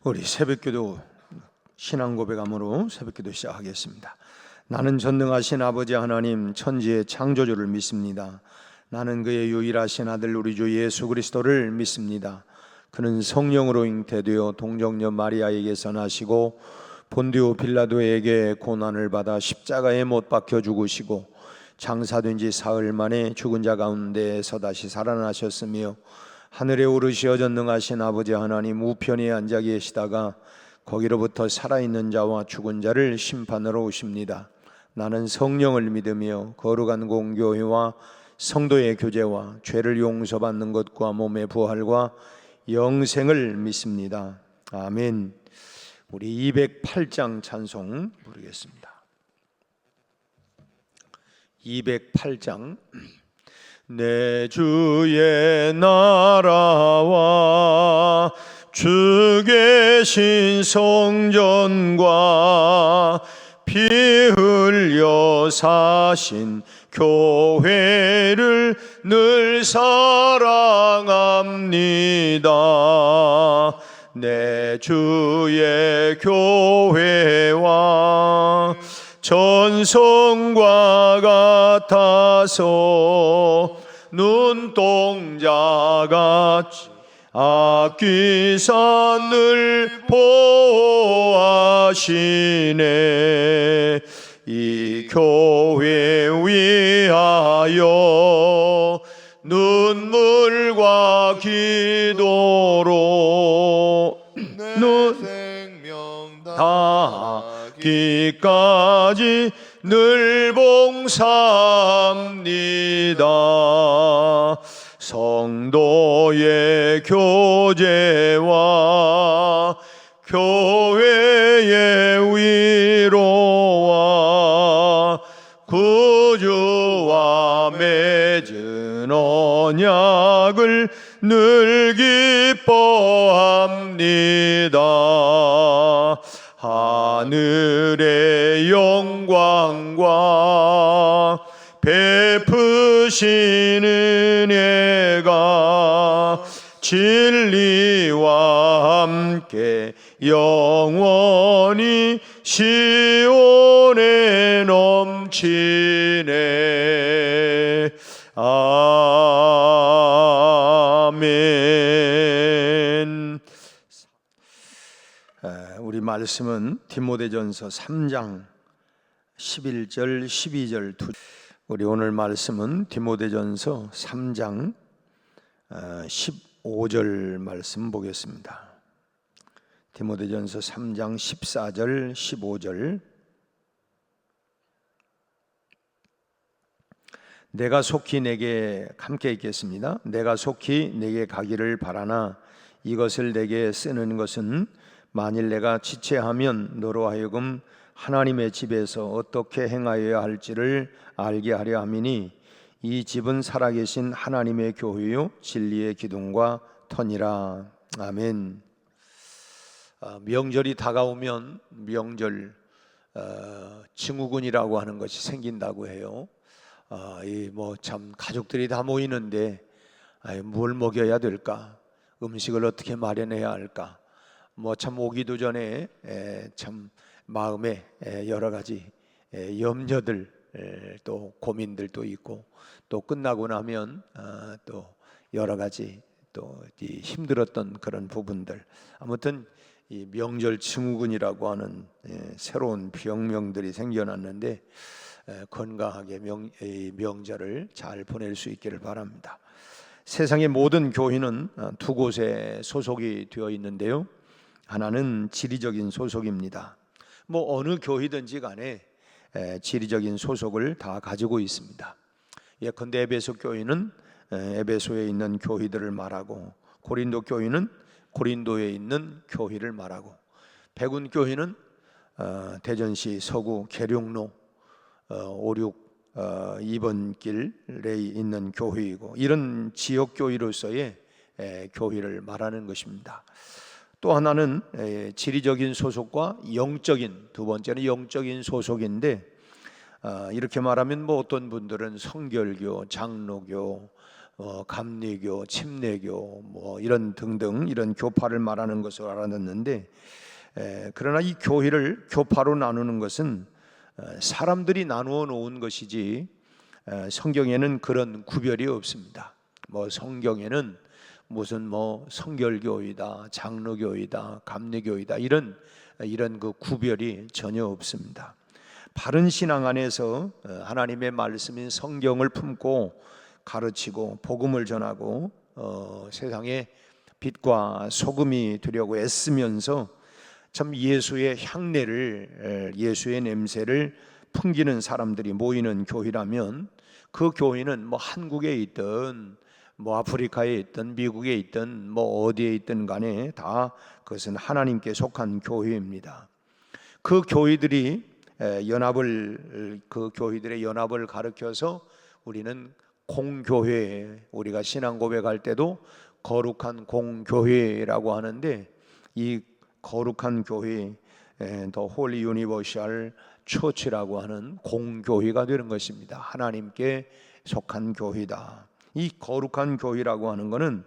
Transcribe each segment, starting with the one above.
우리 새벽기도 신앙 고백함으로 새벽기도 시작하겠습니다. 나는 전능하신 아버지 하나님 천지의 창조주를 믿습니다. 나는 그의 유일하신 아들 우리 주 예수 그리스도를 믿습니다. 그는 성령으로 잉태되어 동정녀 마리아에게서 나시고 본디오 빌라도에게 고난을 받아 십자가에 못 박혀 죽으시고 장사된 지 사흘 만에 죽은 자 가운데에서 다시 살아나셨으며 하늘에 오르시어 전능하신 아버지 하나님 우편에 앉아 계시다가 거기로부터 살아있는 자와 죽은 자를 심판하러 오십니다. 나는 성령을 믿으며 거룩한 공교회와 성도의 교제와 죄를 용서받는 것과 몸의 부활과 영생을 믿습니다. 아멘. 우리 208장 찬송 부르겠습니다. 208장. 내 주의 나라와 주 계신 성전과 피 흘려 사신 교회를 늘 사랑합니다. 내 주의 교회와 전성과 같아서 눈동자같이 아끼사 늘 보호하시네. 이 교회 위하여 눈물과 기도로 내 생명 다하기까지 늘 봉사합니다. 성도의 교제와 교회의 위로와 구주와 맺은 언약을 늘 기뻐합니다. 하늘의 영광과 베푸신 은혜가 진리와 함께 영원히 시온에 넘치네. 아멘. 우리 말씀은 디모데전서 3장 11절 12절 우리 오늘 말씀은 디모데전서 3장 15절 말씀 보겠습니다. 디모데전서 3장 14절 15절. 내가 속히 내게 함께 읽겠습니다. 내가 속히 내게 가기를 바라나 이것을 내게 쓰는 것은 만일 내가 지체하면 너로 하여금 하나님의 집에서 어떻게 행하여야 할지를 알게 하려 함이니 이 집은 살아계신 하나님의 교회요 진리의 기둥과 터니라. 아멘. 명절이 다가오면 명절 증후군이라고 하는 것이 생긴다고 해요. 참 가족들이 다 모이는데 뭘 먹여야 될까? 음식을 어떻게 마련해야 할까? 참 오기도 전에 참 마음에 여러 가지 염려들 또 고민들도 있고 또 끝나고 나면 또 여러 가지 또 힘들었던 그런 부분들, 아무튼 이 명절 증후군이라고 하는 새로운 병명들이 생겨났는데 건강하게 명절을 잘 보낼 수 있기를 바랍니다. 세상의 모든 교회는 두 곳에 소속이 되어 있는데요, 하나는 지리적인 소속입니다. 어느 교회든지 간에 지리적인 소속을 다 가지고 있습니다. 예컨대 에베소 교회는 에베소에 있는 교회들을 말하고, 고린도 교회는 고린도에 있는 교회를 말하고, 백운 교회는 대전시 서구 계룡로 56 2번 길에 있는 교회이고, 이런 지역 교회로서의 교회를 말하는 것입니다. 또 하나는 지리적인 소속과 영적인, 두 번째는 영적인 소속인데, 이렇게 말하면 어떤 분들은 성결교, 장로교, 감리교, 침례교 뭐 이런 등등 이런 교파를 말하는 것으로 알았는데, 그러나 이 교파로 나누는 것은 사람들이 나누어 놓은 것이지 성경에는 그런 구별이 없습니다. 뭐 성경에는 무슨 뭐 성결교이다, 장로교이다, 감리교이다 이런 그 구별이 전혀 없습니다. 바른 신앙 안에서 하나님의 말씀인 성경을 품고 가르치고 복음을 전하고 세상에 빛과 소금이 되려고 애쓰면서 참 예수의 향내를, 예수의 냄새를 풍기는 사람들이 모이는 교회라면, 그 교회는 뭐 한국에 있든 뭐 아프리카에 있든 미국에 있든 뭐 어디에 있든 간에 다 그것은 하나님께 속한 교회입니다. 그 교회들이 그 교회들의 연합을 가르쳐서 우리는 공교회, 우리가 신앙 고백할 때도 거룩한 공교회라고 하는데, 이 거룩한 교회, 더 홀리 유니버셜 처치라고 하는 공교회가 되는 것입니다. 하나님께 속한 교회다. 이 거룩한 교회라고 하는 것은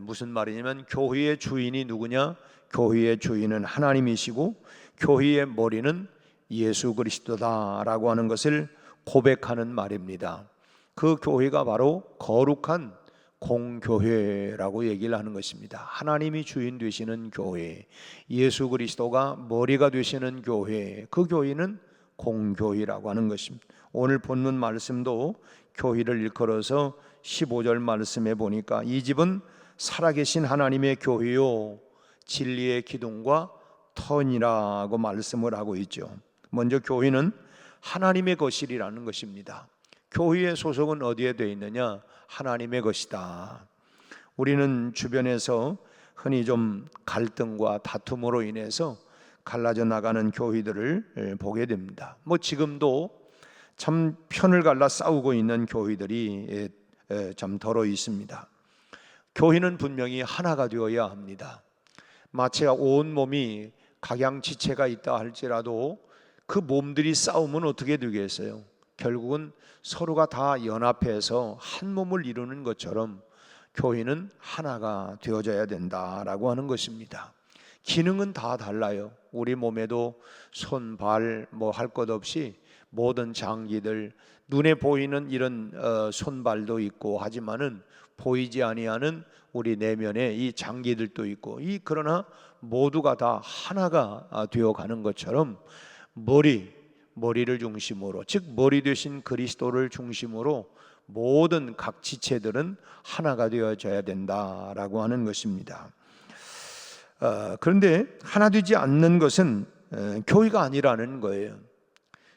무슨 말이냐면, 교회의 주인이 누구냐? 교회의 주인은 하나님이시고 교회의 머리는 예수 그리스도다라고 하는 것을 고백하는 말입니다. 그 교회가 바로 거룩한 공교회라고 얘기를 하는 것입니다. 하나님이 주인 되시는 교회, 예수 그리스도가 머리가 되시는 교회, 그 교회는 공교회라고 하는 것입니다. 오늘 본문 말씀도 교회를 일컬어서 15절 말씀에 보니까, 이 집은 살아계신 하나님의 교회요 진리의 기둥과 터이라고 말씀을 하고 있죠. 먼저 교회는 하나님의 것이라는 것입니다. 교회의 소속은 어디에 되어 있느냐? 하나님의 것이다. 우리는 주변에서 흔히 좀 갈등과 다툼으로 인해서 갈라져 나가는 교회들을 보게 됩니다. 뭐 지금도 참 편을 갈라 싸우고 있는 교회들이 참 더러 있습니다. 교회는 분명히 하나가 되어야 합니다. 마치 온 몸이 각양지체가 있다 할지라도 그 몸들이 싸우면 어떻게 되겠어요? 결국은 서로가 다 연합해서 한 몸을 이루는 것처럼 교회는 하나가 되어져야 된다라고 하는 것입니다. 기능은 다 달라요. 우리 몸에도 손, 발 뭐 할 것 없이 모든 장기들, 눈에 보이는 이런 손발도 있고 하지만은 보이지 아니하는 우리 내면에 이 장기들도 있고, 그러나 모두가 다 하나가 되어 가는 것처럼 머리를 중심으로, 즉 머리 되신 그리스도를 중심으로 모든 각 지체들은 하나가 되어져야 된다라고 하는 것입니다. 그런데 하나 되지 않는 것은 교회가 아니라는 거예요.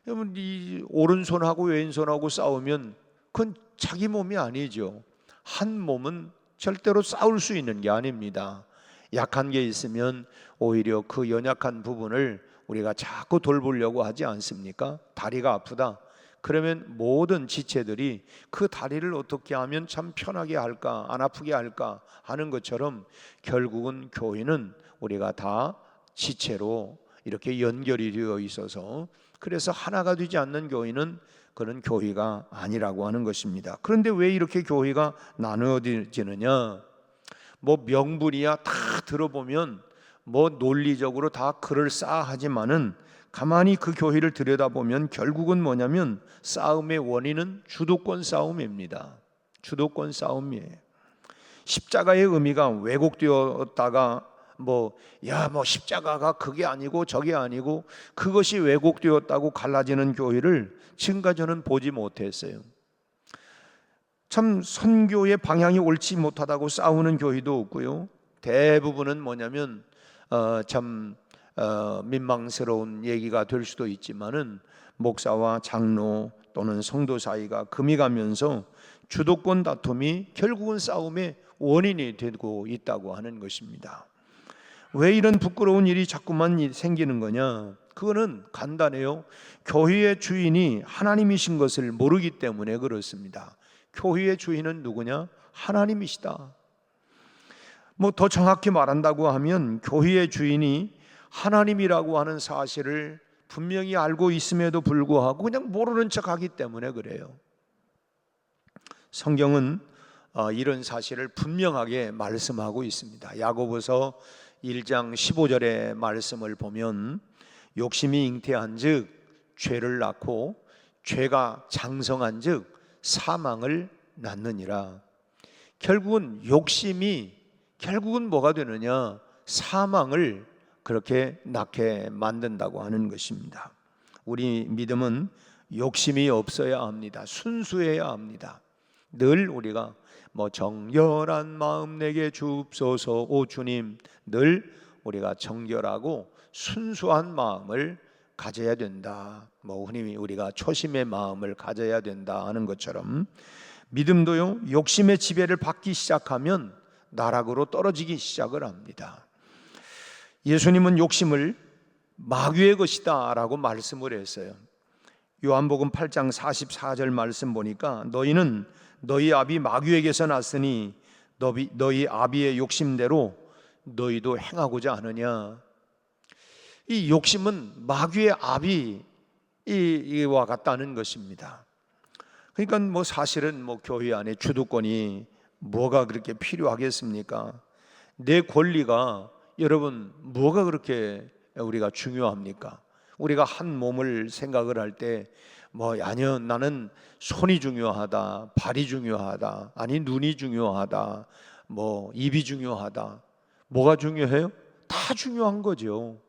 여러분, 이 오른손하고 왼손하고 싸우면 그건 자기 몸이 아니죠. 한 몸은 절대로 싸울 수 있는 게 아닙니다. 약한 게 있으면 오히려 그 연약한 부분을 우리가 자꾸 돌보려고 하지 않습니까? 다리가 아프다. 그러면 모든 지체들이 그 다리를 어떻게 하면 참 편하게 할까, 안 아프게 할까 하는 것처럼, 결국은 교회는 우리가 다 지체로 이렇게 연결이 되어 있어서, 그래서 하나가 되지 않는 교회는 그런 교회가 아니라고 하는 것입니다. 그런데 왜 이렇게 교회가 나누어지느냐? 뭐 명분이야 다 들어보면 뭐 논리적으로 다 그럴싸하지만은, 가만히 그 교회를 들여다보면 결국은 뭐냐면 싸움의 원인은 주도권 싸움입니다. 주도권 싸움이에요. 십자가의 의미가 왜곡되었다가 뭐 십자가가 그게 아니고 저게 아니고 그것이 왜곡되었다고 갈라지는 교회를 지금까지 저는 보지 못했어요. 참 선교의 방향이 옳지 못하다고 싸우는 교회도 없고요. 대부분은 뭐냐면 민망스러운 얘기가 될 수도 있지만은, 목사와 장로 또는 성도 사이가 금이 가면서 주도권 다툼이 결국은 싸움의 원인이 되고 있다고 하는 것입니다. 왜 이런 부끄러운 일이 자꾸만 생기는 거냐? 그거는 간단해요. 교회의 주인이 하나님이신 것을 모르기 때문에 그렇습니다. 교회의 주인은 누구냐? 하나님이시다. 뭐 더 정확히 말한다고 하면, 교회의 주인이 하나님이라고 하는 사실을 분명히 알고 있음에도 불구하고 그냥 모르는 척하기 때문에 그래요. 성경은 이런 사실을 분명하게 말씀하고 있습니다. 야고보서 1장 15절의 말씀을 보면 욕심이 잉태한즉 죄를 낳고 죄가 장성한즉 사망을 낳느니라. 결국은 욕심이 뭐가 되느냐? 사망을 그렇게 낳게 만든다고 하는 것입니다. 우리 믿음은 욕심이 없어야 합니다. 순수해야 합니다. 늘 우리가 정결한 마음 내게 주옵소서 오 주님, 늘 우리가 정결하고 순수한 마음을 가져야 된다. 흔히 우리가 초심의 마음을 가져야 된다 하는 것처럼 믿음도요, 욕심의 지배를 받기 시작하면 나락으로 떨어지기 시작을 합니다. 예수님은 욕심을 마귀의 것이다 라고 말씀을 했어요. 요한복음 8장 44절 말씀 보니까 너희는 너희 아비 마귀에게서 났으니 너희 아비의 욕심대로 너희도 행하고자 하느냐. 이 욕심은 마귀의 아비와 같다는 것입니다. 그러니까 사실은 교회 안에 주도권이 뭐가 그렇게 필요하겠습니까? 내 권리가 여러분 뭐가 그렇게 우리가 중요합니까? 우리가 한 몸을 생각을 할 때 아니요, 나는 손이 중요하다, 발이 중요하다, 아니 눈이 중요하다, 입이 중요하다. 뭐가 중요해요? 다 중요한 거죠.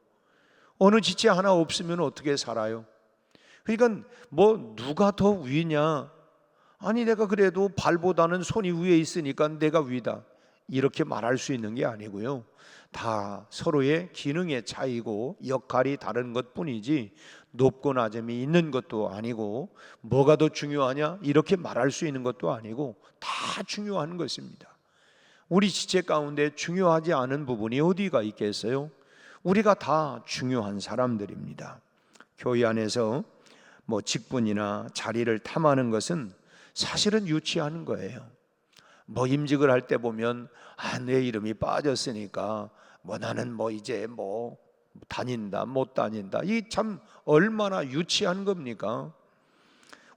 어느 지체 하나 없으면 어떻게 살아요? 그러니까 누가 더 위냐? 아니 내가 그래도 발보다는 손이 위에 있으니까 내가 위다, 이렇게 말할 수 있는 게 아니고요. 다 서로의 기능의 차이고 역할이 다른 것뿐이지 높고 낮음이 있는 것도 아니고 뭐가 더 중요하냐 이렇게 말할 수 있는 것도 아니고 다 중요한 것입니다. 우리 지체 가운데 중요하지 않은 부분이 어디가 있겠어요? 우리가 다 중요한 사람들입니다. 교회 안에서 직분이나 자리를 탐하는 것은 사실은 유치한 거예요. 임직을 할 때 보면 내 이름이 빠졌으니까 나는 이제 다닌다 못 다닌다, 이 참 얼마나 유치한 겁니까?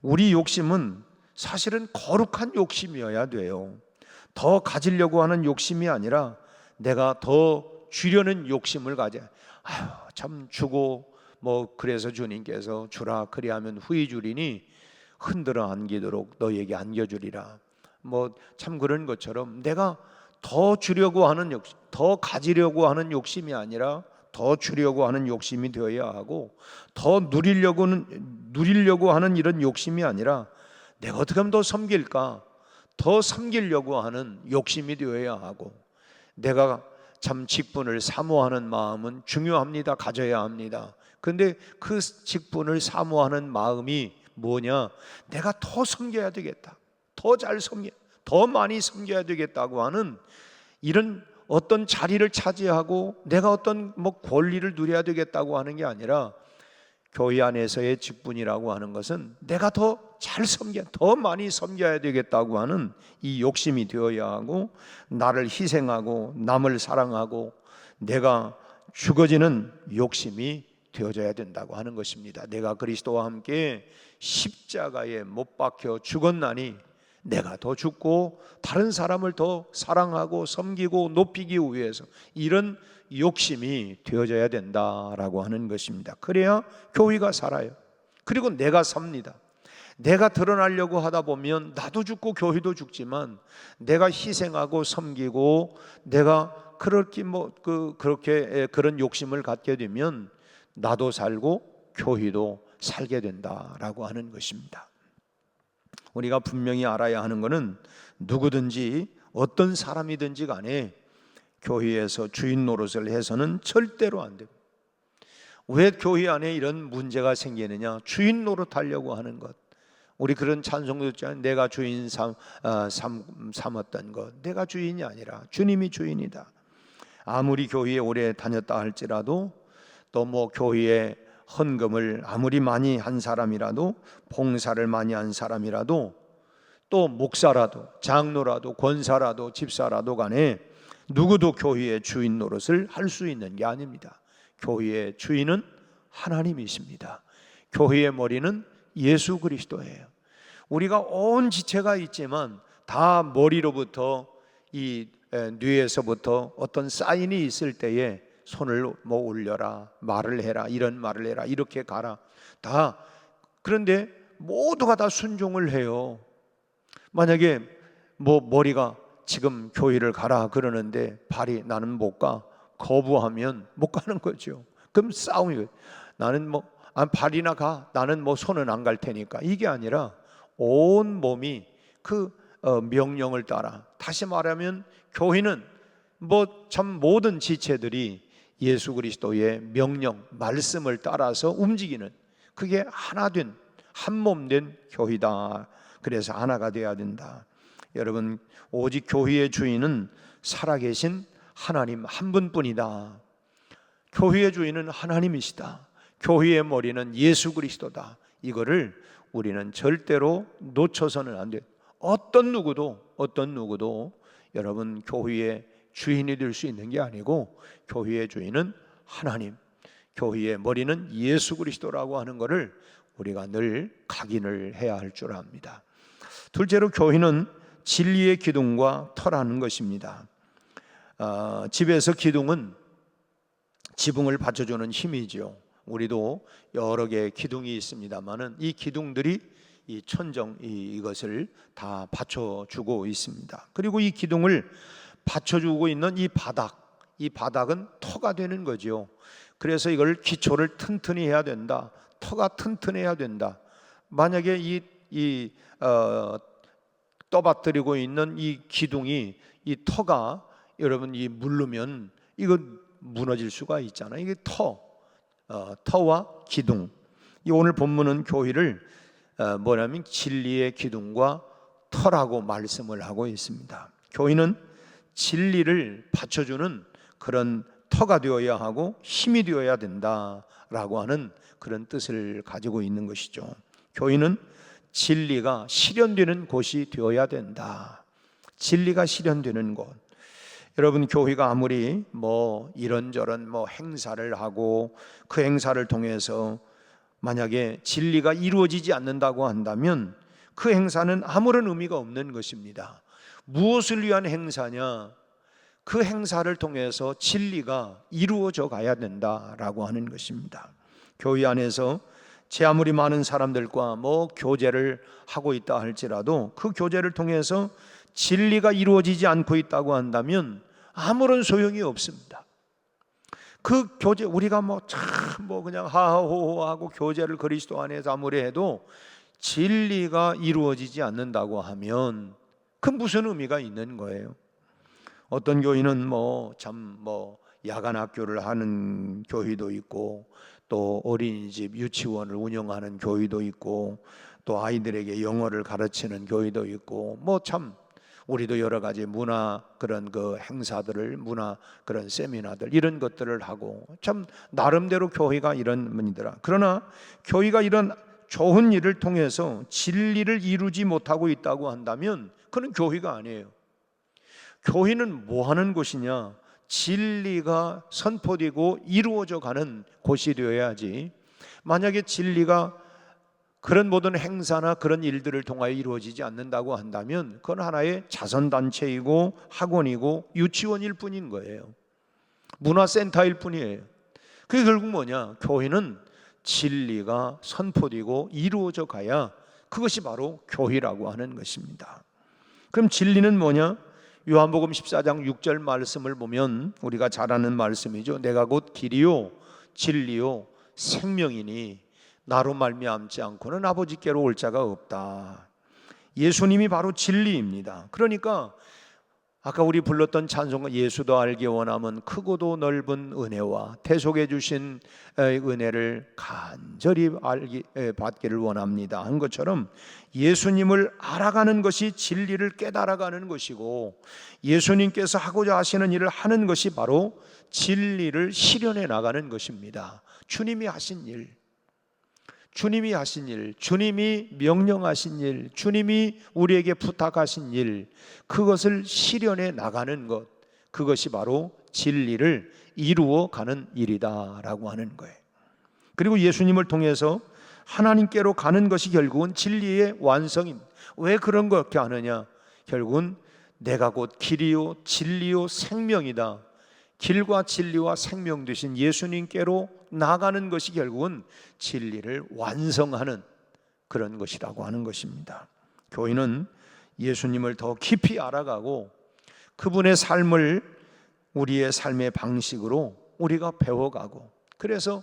우리 욕심은 사실은 거룩한 욕심이어야 돼요. 더 가지려고 하는 욕심이 아니라 내가 더 주려는 욕심을 가져. 참 주고 그래서 주님께서 주라 그리하면 후히 주리니 흔들어 안기도록 너에게 안겨주리라. 참 그런 것처럼 내가 더 주려고 하는 욕심, 더 가지려고 하는 욕심이 아니라 더 주려고 하는 욕심이 되어야 하고, 더 누리려고 하는 이런 욕심이 아니라 내가 어떻게 하면 더 섬길까, 더 섬기려고 하는 욕심이 되어야 하고, 내가 참 직분을 사모하는 마음은 중요합니다. 가져야 합니다. 그런데 그 직분을 사모하는 마음이 뭐냐? 내가 더 섬겨야 되겠다, 더 잘 섬겨, 더 많이 섬겨야 되겠다고 하는 이런 어떤 자리를 차지하고 내가 어떤 권리를 누려야 되겠다고 하는 게 아니라, 교회 안에서의 직분이라고 하는 것은 내가 더 잘 섬겨, 더 많이 섬겨야 되겠다고 하는 이 욕심이 되어야 하고, 나를 희생하고 남을 사랑하고 내가 죽어지는 욕심이 되어져야 된다고 하는 것입니다. 내가 그리스도와 함께 십자가에 못 박혀 죽었나니 내가 더 죽고 다른 사람을 더 사랑하고 섬기고 높이기 위해서 이런 욕심이 되어져야 된다라고 하는 것입니다. 그래야 교회가 살아요. 그리고 내가 삽니다. 내가 드러나려고 하다 보면 나도 죽고 교회도 죽지만, 내가 희생하고 섬기고 내가 그렇게 그런 욕심을 갖게 되면 나도 살고 교회도 살게 된다라고 하는 것입니다. 우리가 분명히 알아야 하는 것은 누구든지 어떤 사람이든지 간에 교회에서 주인 노릇을 해서는 절대로 안 됩니다. 왜 교회 안에 이런 문제가 생기느냐? 주인 노릇하려고 하는 것. 우리 그런 찬송도 있잖아요. 내가 주인 삼았던 것. 내가 주인이 아니라 주님이 주인이다. 아무리 교회에 오래 다녔다 할지라도, 또 교회에 헌금을 아무리 많이 한 사람이라도, 봉사를 많이 한 사람이라도, 또 목사라도 장로라도 권사라도 집사라도 간에 누구도 교회의 주인 노릇을 할 수 있는 게 아닙니다. 교회의 주인은 하나님이십니다. 교회의 머리는 예수 그리스도예요. 우리가 온 지체가 있지만 다 머리로부터 이 뇌에서부터 어떤 사인이 있을 때에 손을 뭐 올려라, 말을 해라, 이런 말을 해라, 이렇게 가라, 다. 그런데 모두가 다 순종을 해요. 만약에 뭐 머리가 지금 교회를 가라 그러는데 발이 나는 못 가, 거부하면 못 가는 거죠. 그럼 싸움이에요. 나는 뭐 발이나 가, 나는 뭐 손은 안 갈 테니까. 이게 아니라 온 몸이 그 명령을 따라, 다시 말하면 교회는 뭐 참 모든 지체들이 예수 그리스도의 명령, 말씀을 따라서 움직이는, 그게 하나 된, 한 몸 된 교회다. 그래서 하나가 되어야 된다. 여러분, 오직 교회의 주인은 살아계신 하나님 한 분뿐이다. 교회의 주인은 하나님이시다. 교회의 머리는 예수 그리스도다. 이거를 우리는 절대로 놓쳐서는 안 돼요. 어떤 누구도 여러분 교회의 주인이 될 수 있는 게 아니고, 교회의 주인은 하나님, 교회의 머리는 예수 그리스도라고 하는 것을 우리가 늘 각인을 해야 할 줄 압니다. 둘째로, 교회는 진리의 기둥과 터라는 것입니다. 집에서 기둥은 지붕을 받쳐주는 힘이죠. 우리도 여러 개의 기둥이 있습니다만은 이 기둥들이 이 천정, 이것을 다 받쳐주고 있습니다. 그리고 이 기둥을 받쳐주고 있는 이 바닥은 터가 되는 거죠. 그래서 이걸 기초를 튼튼히 해야 된다. 터가 튼튼해야 된다. 만약에 떠받들이고 있는 이 기둥이, 이 터가 여러분 물르면 이거 무너질 수가 있잖아요. 이게 터와 기둥. 이 오늘 본문은 교회를 뭐냐면 진리의 기둥과 터라고 말씀을 하고 있습니다. 교회는 진리를 받쳐주는 그런 터가 되어야 하고 힘이 되어야 된다라고 하는 그런 뜻을 가지고 있는 것이죠. 교회는 진리가 실현되는 곳이 되어야 된다. 진리가 실현되는 곳. 여러분, 교회가 아무리 뭐 이런저런 뭐 행사를 하고 그 행사를 통해서 만약에 진리가 이루어지지 않는다고 한다면 그 행사는 아무런 의미가 없는 것입니다. 무엇을 위한 행사냐? 그 행사를 통해서 진리가 이루어져 가야 된다라고 하는 것입니다. 교회 안에서 제 아무리 많은 사람들과 뭐 교제를 하고 있다 할지라도 그 교제를 통해서 진리가 이루어지지 않고 있다고 한다면 아무런 소용이 없습니다. 그 교제, 우리가 그냥 하하호호하고 교제를 그리스도 안에서 아무리 해도 진리가 이루어지지 않는다고 하면 그 무슨 의미가 있는 거예요? 어떤 교회는 야간 학교를 하는 교회도 있고, 또 어린이집, 유치원을 운영하는 교회도 있고, 또 아이들에게 영어를 가르치는 교회도 있고, 우리도 여러 가지 문화 그런 그 행사들을, 문화 그런 세미나들, 이런 것들을 하고, 참 나름대로 교회가 이런 문이더라. 그러나 교회가 이런 좋은 일을 통해서 진리를 이루지 못하고 있다고 한다면 그건 교회가 아니에요. 교회는 뭐 하는 곳이냐? 진리가 선포되고 이루어져 가는 곳이 되어야지. 만약에 진리가 그런 모든 행사나 그런 일들을 통하여 이루어지지 않는다고 한다면 그건 하나의 자선단체이고 학원이고 유치원일 뿐인 거예요. 문화센터일 뿐이에요. 그게 결국 뭐냐? 교회는 진리가 선포되고 이루어져 가야 그것이 바로 교회라고 하는 것입니다. 그럼 진리는 뭐냐? 요한복음 14장 6절 말씀을 보면 우리가 잘 아는 말씀이죠. 내가 곧 길이요 진리요 생명이니 나로 말미암지 않고는 아버지께로 올 자가 없다. 예수님이 바로 진리입니다. 그러니까 아까 우리 불렀던 찬송가, 예수도 알기 원함은 크고도 넓은 은혜와 대속해 주신 은혜를 간절히 받기를 원합니다 한 것처럼, 예수님을 알아가는 것이 진리를 깨달아가는 것이고, 예수님께서 하고자 하시는 일을 하는 것이 바로 진리를 실현해 나가는 것입니다. 주님이 하신 일, 주님이 하신 일, 주님이 명령하신 일, 주님이 우리에게 부탁하신 일, 그것을 실현해 나가는 것, 그것이 바로 진리를 이루어 가는 일이다라고 하는 거예요. 그리고 예수님을 통해서 하나님께로 가는 것이 결국은 진리의 완성입니다. 왜 그런 거 그렇게 하느냐? 결국은 내가 곧 길이요 진리요 생명이다. 길과 진리와 생명 되신 예수님께로 나가는 것이 결국은 진리를 완성하는 그런 것이라고 하는 것입니다. 교회는 예수님을 더 깊이 알아가고 그분의 삶을 우리의 삶의 방식으로 우리가 배워가고, 그래서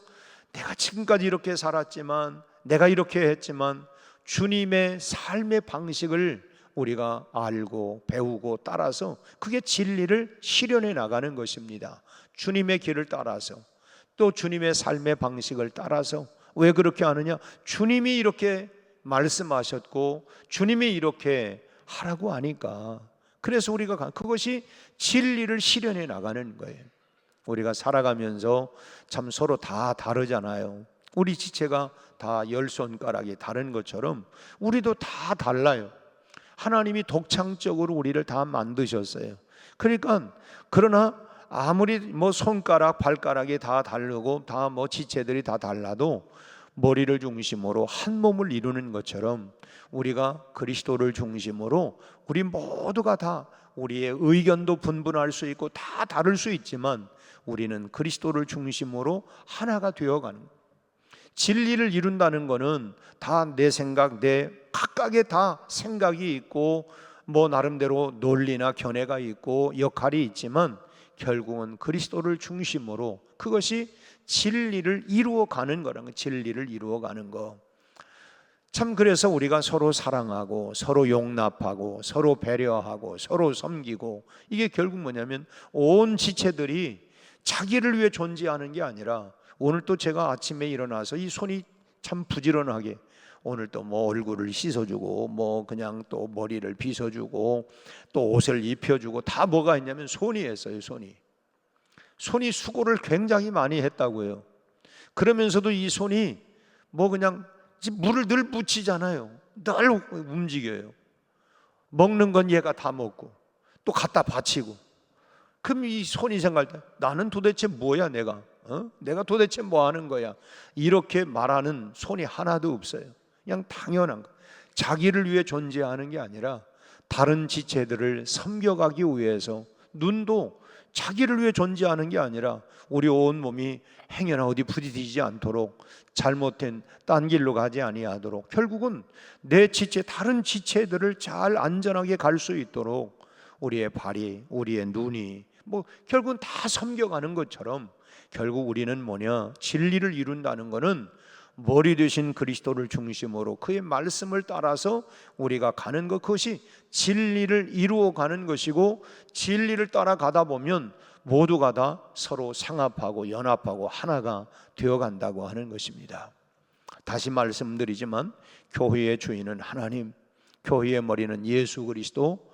내가 지금까지 이렇게 살았지만, 내가 이렇게 했지만 주님의 삶의 방식을 우리가 알고 배우고 따라서 그게 진리를 실현해 나가는 것입니다. 주님의 길을 따라서, 또 주님의 삶의 방식을 따라서. 왜 그렇게 하느냐? 주님이 이렇게 말씀하셨고 주님이 이렇게 하라고 하니까. 그래서 우리가 그것이 진리를 실현해 나가는 거예요. 우리가 살아가면서 참 서로 다 다르잖아요. 우리 지체가 다 10손가락이 다른 것처럼 우리도 다 달라요. 하나님이 독창적으로 우리를 다 만드셨어요. 그러니까 그러나 아무리 손가락, 발가락이 다 다르고 다 지체들이 다 달라도 머리를 중심으로 한 몸을 이루는 것처럼 우리가 그리스도를 중심으로 우리 모두가 다 우리의 의견도 분분할 수 있고 다 다를 수 있지만 우리는 그리스도를 중심으로 하나가 되어가는 거예요. 진리를 이룬다는 것은 다 내 생각, 내 각각의 다 생각이 있고 나름대로 논리나 견해가 있고 역할이 있지만 결국은 그리스도를 중심으로 그것이 진리를 이루어가는 거라는 거예요. 진리를 이루어가는 거. 참 그래서 우리가 서로 사랑하고 서로 용납하고 서로 배려하고 서로 섬기고, 이게 결국 뭐냐면 온 지체들이 자기를 위해 존재하는 게 아니라, 오늘 또 제가 아침에 일어나서 이 손이 참 부지런하게 오늘 또 얼굴을 씻어주고 그냥 또 머리를 빗어주고 또 옷을 입혀주고 다 뭐가 있냐면 손이 했어요. 손이 수고를 굉장히 많이 했다고요. 그러면서도 이 손이 그냥 물을 늘 묻히잖아요. 늘 움직여요. 먹는 건 얘가 다 먹고 또 갖다 바치고. 그럼 이 손이 생각할 때 나는 도대체 뭐야, 내가 도대체 뭐 하는 거야, 이렇게 말하는 손이 하나도 없어요. 그냥 당연한 거. 자기를 위해 존재하는 게 아니라 다른 지체들을 섬겨가기 위해서, 눈도 자기를 위해 존재하는 게 아니라 우리 온 몸이 행여나 어디 부딪히지 않도록, 잘못된 딴 길로 가지 아니하도록, 결국은 내 지체, 다른 지체들을 잘 안전하게 갈 수 있도록 우리의 발이, 우리의 눈이 결국은 다 섬겨가는 것처럼, 결국 우리는 진리를 이룬다는 것은 머리 되신 그리스도를 중심으로 그의 말씀을 따라서 우리가 가는 것, 그것이 진리를 이루어가는 것이고, 진리를 따라가다 보면 모두가 다 서로 상합하고 연합하고 하나가 되어간다고 하는 것입니다. 다시 말씀드리지만 교회의 주인은 하나님, 교회의 머리는 예수 그리스도,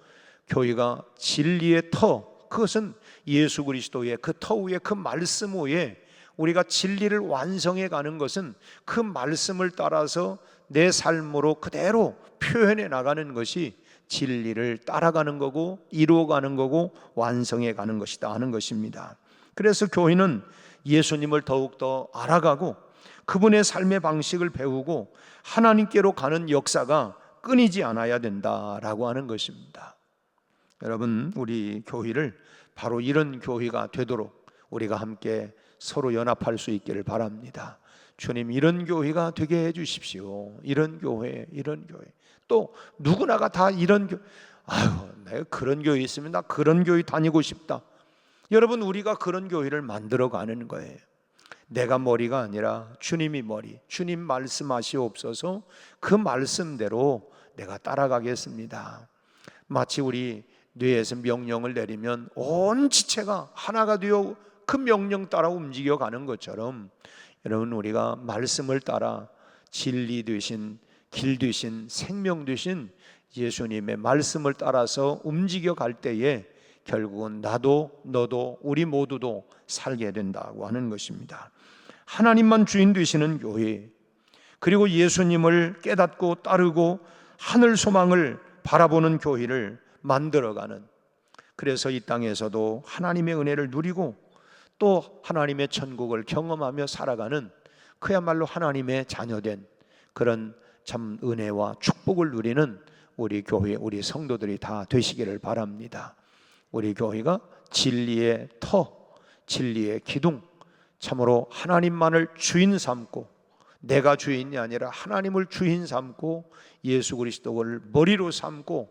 교회가 진리의 터, 그것은 예수 그리스도의 그 터 위에, 그 말씀 위에 우리가 진리를 완성해 가는 것은 그 말씀을 따라서 내 삶으로 그대로 표현해 나가는 것이 진리를 따라가는 거고 이루어가는 거고 완성해 가는 것이다 하는 것입니다. 그래서 교회는 예수님을 더욱더 알아가고 그분의 삶의 방식을 배우고 하나님께로 가는 역사가 끊이지 않아야 된다라고 하는 것입니다. 여러분, 우리 교회를 바로 이런 교회가 되도록 우리가 함께 서로 연합할 수 있기를 바랍니다. 주님, 이런 교회가 되게 해 주십시오. 이런 교회. 또 누구나가 다 이런 교회, 내가 그런 교회 있으면 나 그런 교회 다니고 싶다. 여러분, 우리가 그런 교회를 만들어 가는 거예요. 내가 머리가 아니라 주님이 머리, 주님 말씀하시옵소서, 그 말씀대로 내가 따라가겠습니다. 마치 우리 뇌에서 명령을 내리면 온 지체가 하나가 되어 그 명령 따라 움직여가는 것처럼, 여러분, 우리가 말씀을 따라 진리 되신, 길 되신, 생명 되신 예수님의 말씀을 따라서 움직여갈 때에 결국은 나도 너도 우리 모두도 살게 된다고 하는 것입니다. 하나님만 주인 되시는 교회, 그리고 예수님을 깨닫고 따르고 하늘 소망을 바라보는 교회를 만들어가는, 그래서 이 땅에서도 하나님의 은혜를 누리고 또 하나님의 천국을 경험하며 살아가는, 그야말로 하나님의 자녀된 그런 참 은혜와 축복을 누리는 우리 교회, 우리 성도들이 다 되시기를 바랍니다. 우리 교회가 진리의 터, 진리의 기둥, 참으로 하나님만을 주인 삼고, 내가 주인이 아니라 하나님을 주인 삼고 예수 그리스도를 머리로 삼고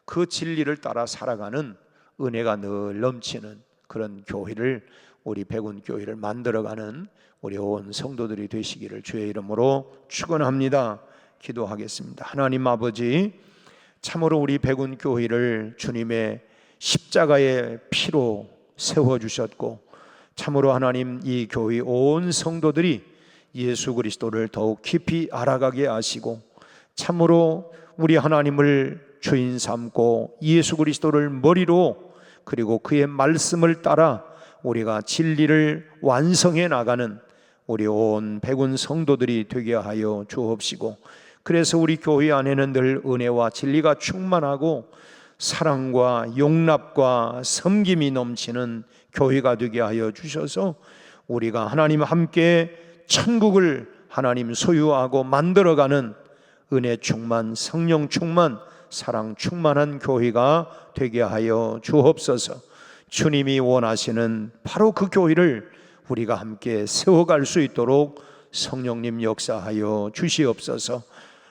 그 진리를 따라 살아가는 은혜가 늘 넘치는 그런 교회를, 우리 백운교회를 만들어가는 우리 온 성도들이 되시기를 주의 이름으로 축원합니다. 기도하겠습니다. 하나님 아버지, 참으로 우리 백운교회를 주님의 십자가의 피로 세워주셨고, 참으로 하나님 이 교회 온 성도들이 예수 그리스도를 더욱 깊이 알아가게 하시고, 참으로 우리 하나님을 주인 삼고 예수 그리스도를 머리로, 그리고 그의 말씀을 따라 우리가 진리를 완성해 나가는 우리 온 백운 성도들이 되게 하여 주옵시고, 그래서 우리 교회 안에는 늘 은혜와 진리가 충만하고 사랑과 용납과 섬김이 넘치는 교회가 되게 하여 주셔서 우리가 하나님 함께 천국을 하나님 소유하고 만들어가는 은혜 충만, 성령 충만, 사랑 충만한 교회가 되게 하여 주옵소서. 주님이 원하시는 바로 그 교회를 우리가 함께 세워갈 수 있도록 성령님 역사하여 주시옵소서.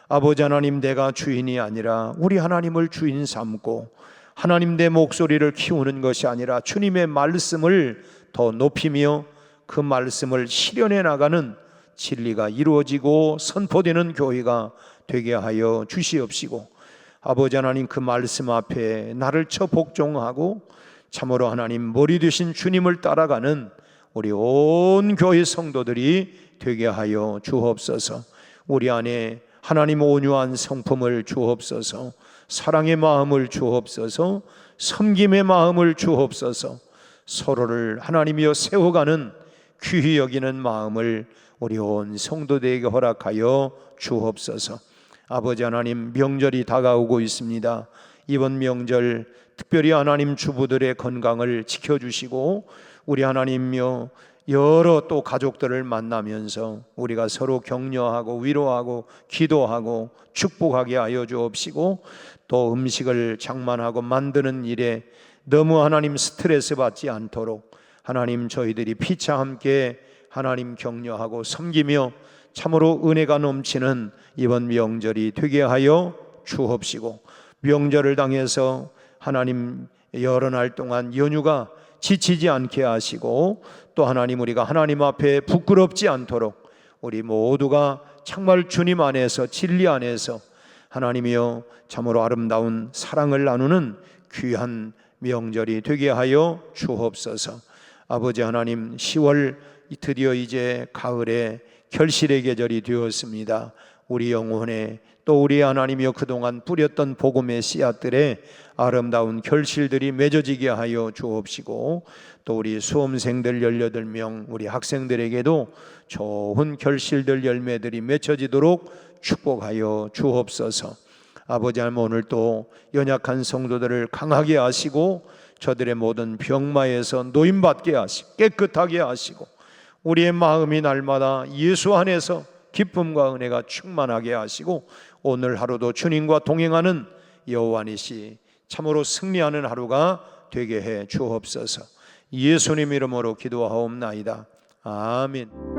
아버지 하나님, 내가 주인이 아니라 우리 하나님을 주인 삼고 하나님 내 목소리를 키우는 것이 아니라 주님의 말씀을 더 높이며 그 말씀을 실현해 나가는 진리가 이루어지고 선포되는 교회가 되게 하여 주시옵시고, 아버지 하나님, 그 말씀 앞에 나를 쳐 복종하고 참으로 하나님 머리 되신 주님을 따라가는 우리 온 교회 성도들이 되게 하여 주옵소서. 우리 안에 하나님 온유한 성품을 주옵소서, 사랑의 마음을 주옵소서, 섬김의 마음을 주옵소서, 서로를 하나님이여 세워가는 귀히 여기는 마음을 우리 온 성도들에게 허락하여 주옵소서. 아버지 하나님, 명절이 다가오고 있습니다. 이번 명절 특별히 하나님 주부들의 건강을 지켜주시고, 우리 하나님이여 여러 또 가족들을 만나면서 우리가 서로 격려하고 위로하고 기도하고 축복하게 하여 주옵시고, 또 음식을 장만하고 만드는 일에 너무 하나님 스트레스 받지 않도록 하나님 저희들이 피차 함께 하나님 격려하고 섬기며 참으로 은혜가 넘치는 이번 명절이 되게 하여 주옵시고, 명절을 당해서 하나님 여러 날 동안 연휴가 지치지 않게 하시고, 또 하나님 우리가 하나님 앞에 부끄럽지 않도록 우리 모두가 정말 주님 안에서 진리 안에서 하나님이여 참으로 아름다운 사랑을 나누는 귀한 명절이 되게 하여 주옵소서. 아버지 하나님, 10월 드디어 이제 가을에 결실의 계절이 되었습니다. 우리 영혼에 또 우리 하나님이여 그동안 뿌렸던 복음의 씨앗들의 아름다운 결실들이 맺어지게 하여 주옵시고, 또 우리 수험생들 18명 우리 학생들에게도 좋은 결실들 열매들이 맺혀지도록 축복하여 주옵소서. 아버지 하나님, 오늘 또 연약한 성도들을 강하게 하시고 저들의 모든 병마에서 노임받게 하시고 깨끗하게 하시고 우리의 마음이 날마다 예수 안에서 기쁨과 은혜가 충만하게 하시고, 오늘 하루도 주님과 동행하는 여호와니시 참으로 승리하는 하루가 되게 해 주옵소서. 예수님 이름으로 기도하옵나이다. 아멘.